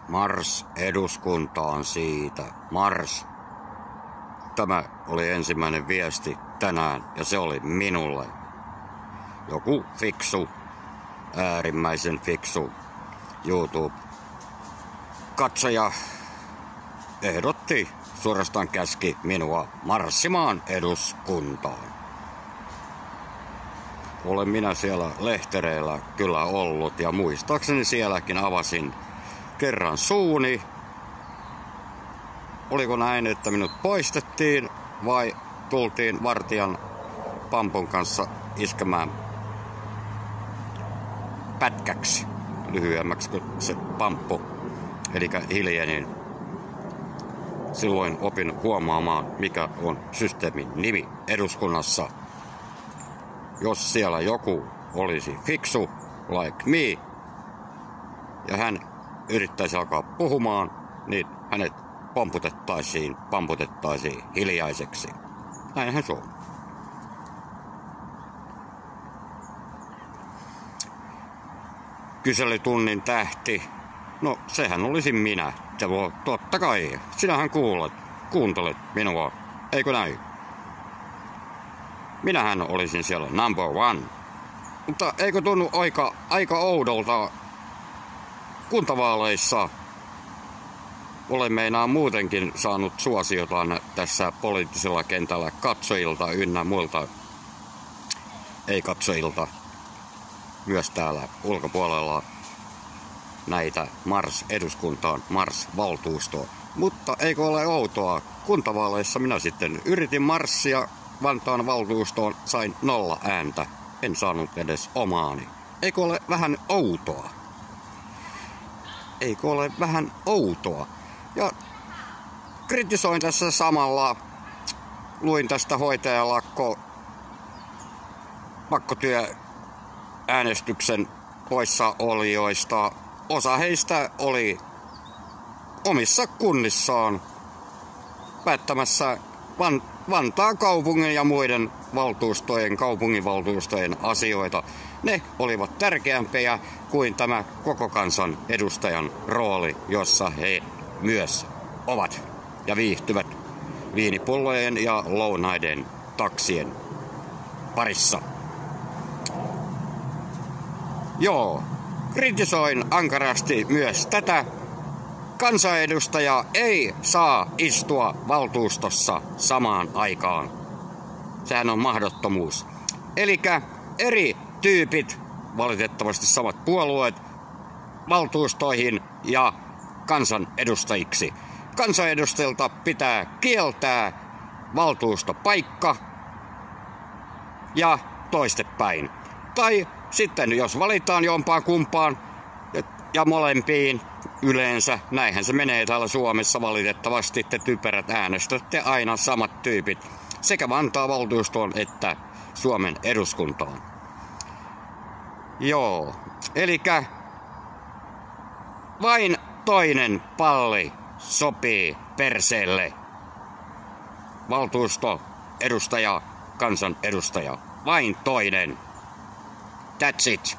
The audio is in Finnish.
Mars eduskuntaan siitä. Mars. Tämä oli ensimmäinen viesti tänään ja se oli minulle. Joku fiksu, äärimmäisen fiksu YouTube-katsoja ehdotti, suorastaan käski minua marssimaan eduskuntaan. Olen minä siellä lehtereillä kyllä ollut ja muistaakseni sielläkin avasin kerran suuni. Oliko näin, että minut poistettiin vai tultiin vartijan pampun kanssa iskemään pätkäksi, lyhyemmäksi kuin se pamppu, eli hiljenin. Silloin opin huomaamaan, mikä on systeemin nimi eduskunnassa. Jos siellä joku olisi fiksu, like me, ja hän yrittäisi alkaa puhumaan, niin hänet pamputettaisiin hiljaiseksi. Näinhän se on. Kyselytunnin tähti. No, sehän olisi minä. Ja totta kai. Sinähän kuuntelet minua. Eikö näin? Minähän olisin siellä number one. Mutta eikö tunnu aika oudolta kuntavaaleissa? Olen meinaan muutenkin saanut suosiota tässä poliittisella kentällä katsojilta ynnä muilta ei-katsojilta. Myös täällä ulkopuolella näitä Mars-eduskuntaan, Mars-valtuustoon. Mutta eikö ole outoa? Kuntavaaleissa minä sitten yritin marssia Vantaan valtuustoon, sain 0 ääntä. En saanut edes omaani. Eikö ole vähän outoa? Eikö ole vähän outoa? Ja kritisoin tässä samalla, luin tästä pakkotyöäänestyksen poissaolijoista. Osa heistä oli omissa kunnissaan päättämässä Vantaan kaupungin ja muiden kaupunginvaltuustojen asioita. Ne olivat tärkeämpiä kuin tämä koko kansan edustajan rooli, jossa he myös ovat ja viihtyvät viinipullojen ja lounaiden taksien parissa. Joo, kritisoin ankarasti myös tätä. Kansanedustaja ei saa istua valtuustossa samaan aikaan. Sehän on mahdottomuus. Elikkä eri tyypit, valitettavasti samat puolueet, valtuustoihin ja kansanedustajiksi. Kansanedustajilta pitää kieltää valtuustopaikka ja toistepäin. Tai sitten jos valitaan jompaan kumpaan ja molempiin yleensä, näinhän se menee täällä Suomessa valitettavasti, te typerät äänestätte aina samat tyypit sekä Vantaan valtuustoon että Suomen eduskuntaan. Joo, elikkä vain toinen palli sopii perseelle. Valtuusto, edustaja, kansanedustaja. Vain toinen. That's it.